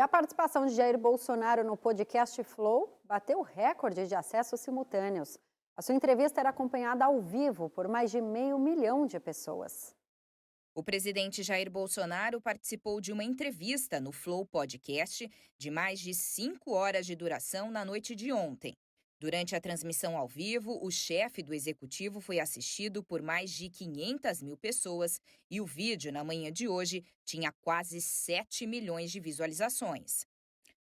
a participação de Jair Bolsonaro no podcast Flow bateu recorde de acessos simultâneos. A sua entrevista era acompanhada ao vivo por mais de 500 mil de pessoas. O presidente Jair Bolsonaro participou de uma entrevista no Flow Podcast de mais de 5 horas de duração na noite de ontem. Durante a transmissão ao vivo, o chefe do executivo foi assistido por mais de 500 mil pessoas e o vídeo, na manhã de hoje, tinha quase 7 milhões de visualizações.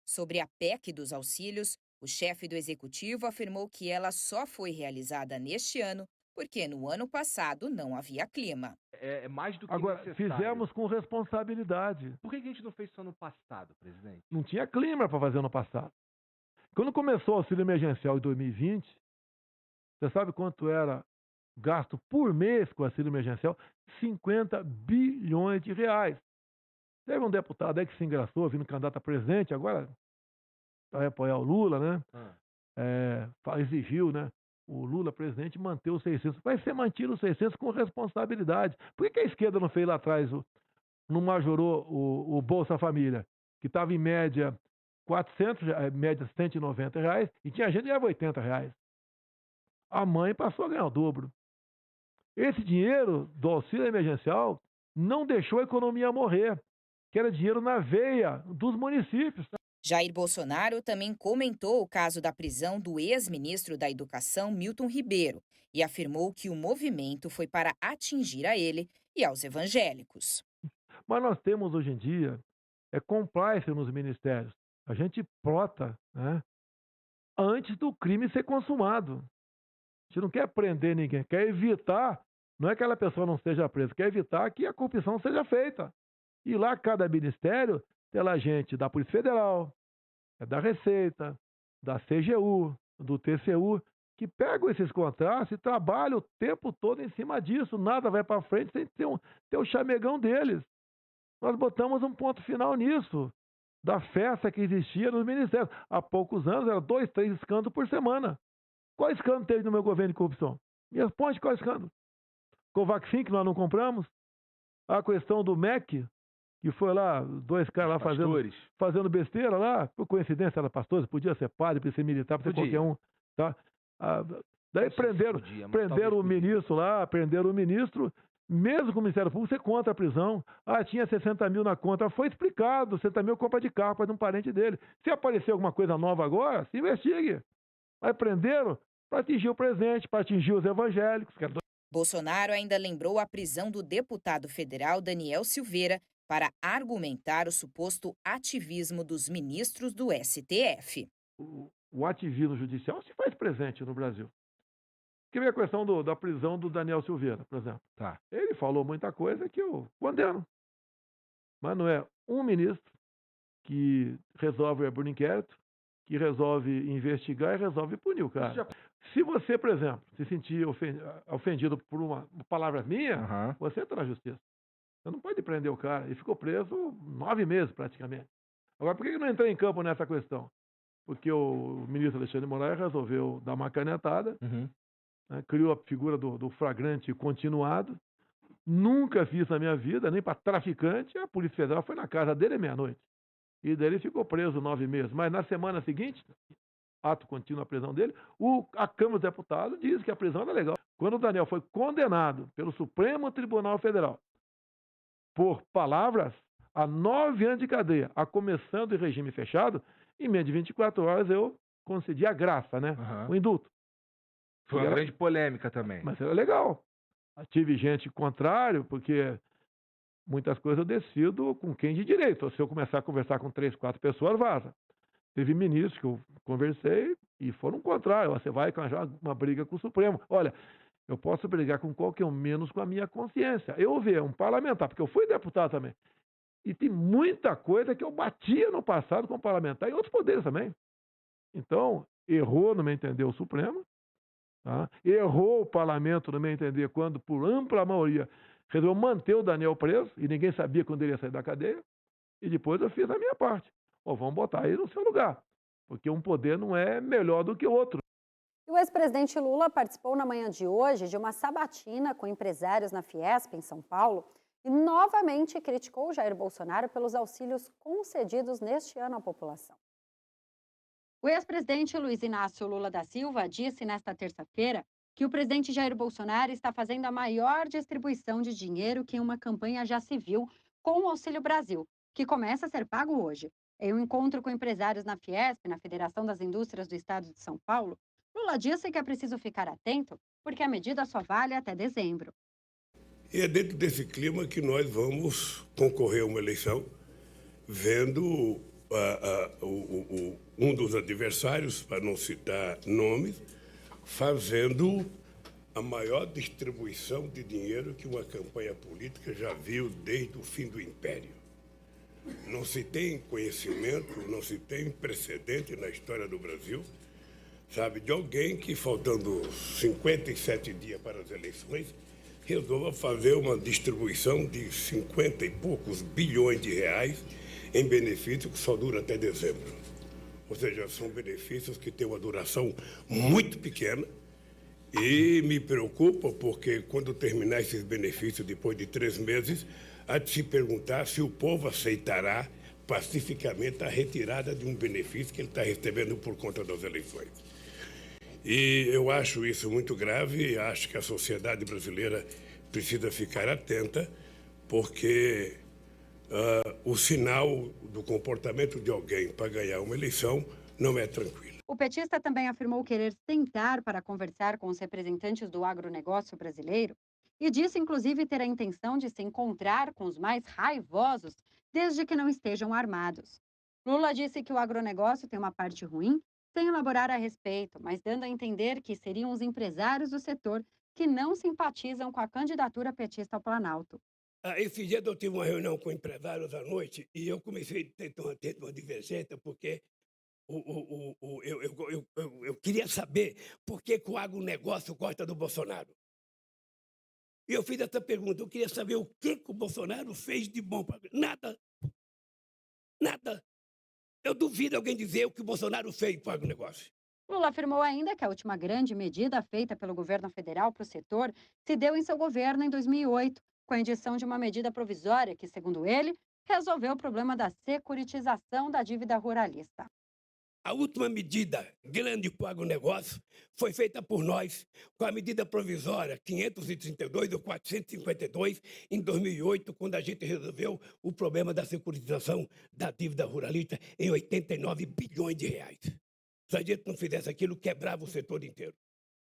Sobre a PEC dos auxílios, o chefe do executivo afirmou que ela só foi realizada neste ano porque no ano passado não havia clima. É mais do que Agora, necessário. fizemos com responsabilidade. Por que a gente não fez isso ano passado, presidente? Não tinha clima para fazer no passado. Quando começou o auxílio emergencial em 2020, você sabe quanto era gasto por mês com o auxílio emergencial? 50 bilhões de reais. Teve um deputado aí que se engraçou, vindo candidato a presidente, agora vai apoiar o Lula, né? Exigiu, né? O Lula, presidente, manter os 600. Vai ser mantido os 600 com responsabilidade. Por que a esquerda não fez lá atrás, não majorou o Bolsa Família, que estava em média 400, média 190 reais, e tinha gente que ganhava 80 reais. A mãe passou a ganhar o dobro. Esse dinheiro do auxílio emergencial não deixou a economia morrer, que era dinheiro na veia dos municípios. Jair Bolsonaro também comentou o caso da prisão do ex-ministro da Educação, Milton Ribeiro, e afirmou que o movimento foi para atingir a ele e aos evangélicos. Mas nós temos hoje em dia compliance nos ministérios. A gente plota, né, antes do crime ser consumado. A gente não quer prender ninguém, quer evitar, não é que aquela pessoa não seja presa, quer evitar que a corrupção seja feita. E lá cada ministério tem lá gente da Polícia Federal, da Receita, da CGU, do TCU, que pegam esses contratos e trabalham o tempo todo em cima disso. Nada vai para frente sem ter o chamegão deles. Nós botamos um ponto final nisso, da festa que existia nos ministérios. Há poucos anos, era 2, 3 escândalos por semana. Qual escândalo teve no meu governo de corrupção? Me responde qual escândalo. Covaxin, que nós não compramos. A questão do MEC, que foi lá, 2 caras lá fazendo besteira lá. Por coincidência, era pastores, podia ser padre, podia ser militar, podia ser qualquer um. Tá? Daí prenderam o ministro lá, prenderam o ministro. Mesmo com o Ministério Público, você conta a prisão. Tinha 60 mil na conta. Foi explicado, 60 mil compra de carro para um parente dele. Se aparecer alguma coisa nova agora, se investigue. Mas prenderam para atingir o presidente, para atingir os evangélicos. Bolsonaro ainda lembrou a prisão do deputado federal Daniel Silveira para argumentar o suposto ativismo dos ministros do STF. O ativismo judicial se faz presente no Brasil. Que vem a questão da prisão do Daniel Silveira, por exemplo. Tá. Ele falou muita coisa que eu condeno. Mas não é um ministro que resolve abrir um inquérito, que resolve investigar e resolve punir o cara. Se você, por exemplo, se sentir ofendido por uma palavra minha, você entra na justiça. Você não pode prender o cara. Ele ficou preso 9 meses, praticamente. Agora, por que eu não entrei em campo nessa questão? Porque o ministro Alexandre de Moraes resolveu dar uma canetada, né, criou a figura do flagrante continuado. Nunca fiz na minha vida, nem para traficante. A Polícia Federal foi na casa dele à meia-noite. E daí ele ficou preso 9 meses. Mas na semana seguinte, ato contínuo a prisão dele, a Câmara dos Deputados diz que a prisão era legal. Quando o Daniel foi condenado pelo Supremo Tribunal Federal por palavras, a 9 anos de cadeia, a começando em regime fechado, em menos de 24 horas eu concedi a graça, né? O indulto. Foi uma grande polêmica também. Mas era legal. Tive gente contrário, porque muitas coisas eu decido com quem de direito. Se eu começar a conversar com 3, 4 pessoas, vaza. Teve ministros que eu conversei e foram contrários. Você vai arranjar uma briga com o Supremo. Olha, eu posso brigar com qualquer um, menos com a minha consciência. Eu vi um parlamentar, porque eu fui deputado também. E tem muita coisa que eu batia no passado como parlamentar e outros poderes também. Então, errou, no meu entender, o Supremo. Tá? Errou o parlamento, no meu entender, quando, por ampla maioria, resolveu manter o Daniel preso e ninguém sabia quando ele ia sair da cadeia. E depois eu fiz a minha parte. Vamos botar ele no seu lugar, porque um poder não é melhor do que o outro. O ex-presidente Lula participou na manhã de hoje de uma sabatina com empresários na Fiesp, em São Paulo. e novamente criticou Jair Bolsonaro pelos auxílios concedidos neste ano à população. O ex-presidente Luiz Inácio Lula da Silva disse nesta terça-feira que o presidente Jair Bolsonaro está fazendo a maior distribuição de dinheiro que uma campanha já se viu com o Auxílio Brasil, que começa a ser pago hoje. Em um encontro com empresários na Fiesp, na Federação das Indústrias do Estado de São Paulo, Lula disse que é preciso ficar atento porque a medida só vale até dezembro. E é dentro desse clima que nós vamos concorrer a uma eleição, vendo um dos adversários, para não citar nomes, fazendo a maior distribuição de dinheiro que uma campanha política já viu desde o fim do Império. Não se tem conhecimento, não se tem precedente na história do Brasil, sabe, de alguém que, faltando 57 dias para as eleições, resolva fazer uma distribuição de 50 e poucos bilhões de reais em benefício que só dura até dezembro. Ou seja, são benefícios que têm uma duração muito pequena e me preocupa porque quando terminar esses benefícios depois de 3 meses, há de se perguntar se o povo aceitará pacificamente a retirada de um benefício que ele está recebendo por conta das eleições. E eu acho isso muito grave e acho que a sociedade brasileira precisa ficar atenta, porque o sinal do comportamento de alguém para ganhar uma eleição não é tranquilo. O petista também afirmou querer sentar para conversar com os representantes do agronegócio brasileiro e disse, inclusive, ter a intenção de se encontrar com os mais raivosos, desde que não estejam armados. Lula disse que o agronegócio tem uma parte ruim, sem elaborar a respeito, mas dando a entender que seriam os empresários do setor que não simpatizam com a candidatura petista ao Planalto. Esse dia eu tive uma reunião com empresários à noite e eu comecei a ter uma divergência, porque eu queria saber por que o agronegócio gosta do Bolsonaro. E eu fiz essa pergunta, eu queria saber o que o Bolsonaro fez de bom para... Nada. Nada. Eu duvido alguém dizer o que o Bolsonaro fez para o agronegócio. Lula afirmou ainda que a última grande medida feita pelo governo federal para o setor se deu em seu governo em 2008, com a edição de uma medida provisória que, segundo ele, resolveu o problema da securitização da dívida ruralista. A última medida grande para o agronegócio foi feita por nós, com a medida provisória 532 ou 452, em 2008, quando a gente resolveu o problema da securitização da dívida ruralista em 89 bilhões de reais. Se a gente não fizesse aquilo, quebrava o setor inteiro.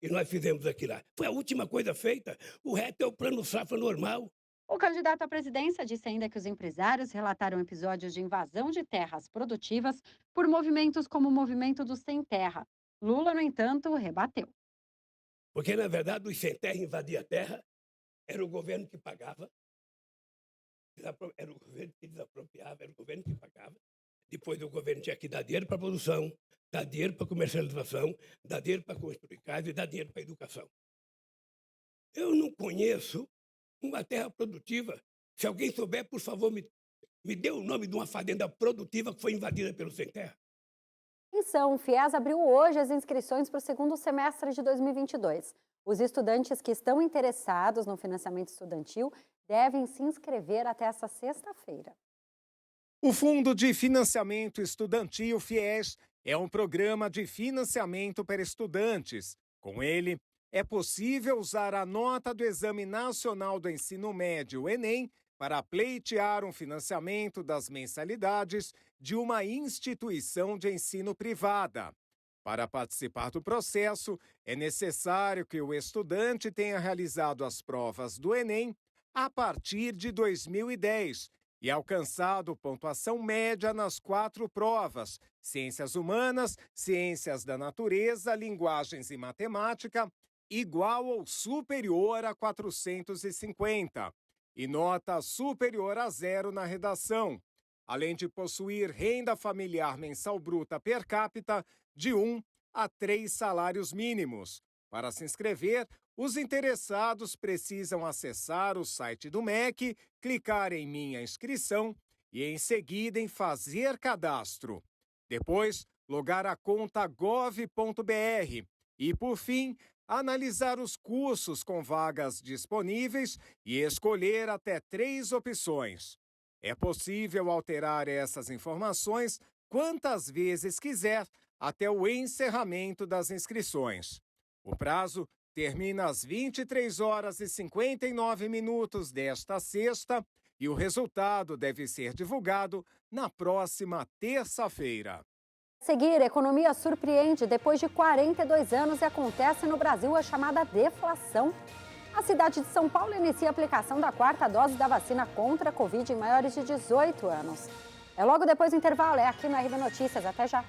E nós fizemos aquilo lá. Foi a última coisa feita. O resto é o plano safra normal. O candidato à presidência disse ainda que os empresários relataram episódios de invasão de terras produtivas por movimentos como o movimento do Sem Terra. Lula, no entanto, rebateu. Porque, na verdade, os sem terra invadiam a terra, era o governo que pagava, era o governo que desapropriava, era o governo que pagava. Depois o governo tinha que dar dinheiro para a produção, dar dinheiro para a comercialização, dar dinheiro para construir casa e dar dinheiro para a educação. Eu não conheço uma terra produtiva. Se alguém souber, por favor, me dê o nome de uma fazenda produtiva que foi invadida pelo sem terra. O FIES abriu hoje as inscrições para o segundo semestre de 2022. Os estudantes que estão interessados no financiamento estudantil devem se inscrever até essa sexta-feira. O Fundo de Financiamento Estudantil, FIES, é um programa de financiamento para estudantes. Com ele, é possível usar a nota do Exame Nacional do Ensino Médio, Enem, para pleitear um financiamento das mensalidades de uma instituição de ensino privada. Para participar do processo, é necessário que o estudante tenha realizado as provas do Enem a partir de 2010 e alcançado pontuação média nas 4 provas: Ciências Humanas, Ciências da Natureza, Linguagens e Matemática, igual ou superior a 450, e nota superior a 0 na redação, além de possuir renda familiar mensal bruta per capita de 1 a 3 salários mínimos. Para se inscrever, os interessados precisam acessar o site do MEC, clicar em Minha Inscrição e, em seguida, em Fazer Cadastro. Depois, logar a conta gov.br e, por fim, analisar os cursos com vagas disponíveis e escolher até 3 opções. É possível alterar essas informações quantas vezes quiser até o encerramento das inscrições. O prazo termina às 23h59 desta sexta e o resultado deve ser divulgado na próxima terça-feira. A seguir, a economia surpreende depois de 42 anos e acontece no Brasil a chamada deflação. A cidade de São Paulo inicia a aplicação da 4ª dose da vacina contra a Covid em maiores de 18 anos. É logo depois do intervalo, é aqui no RB Notícias. Até já!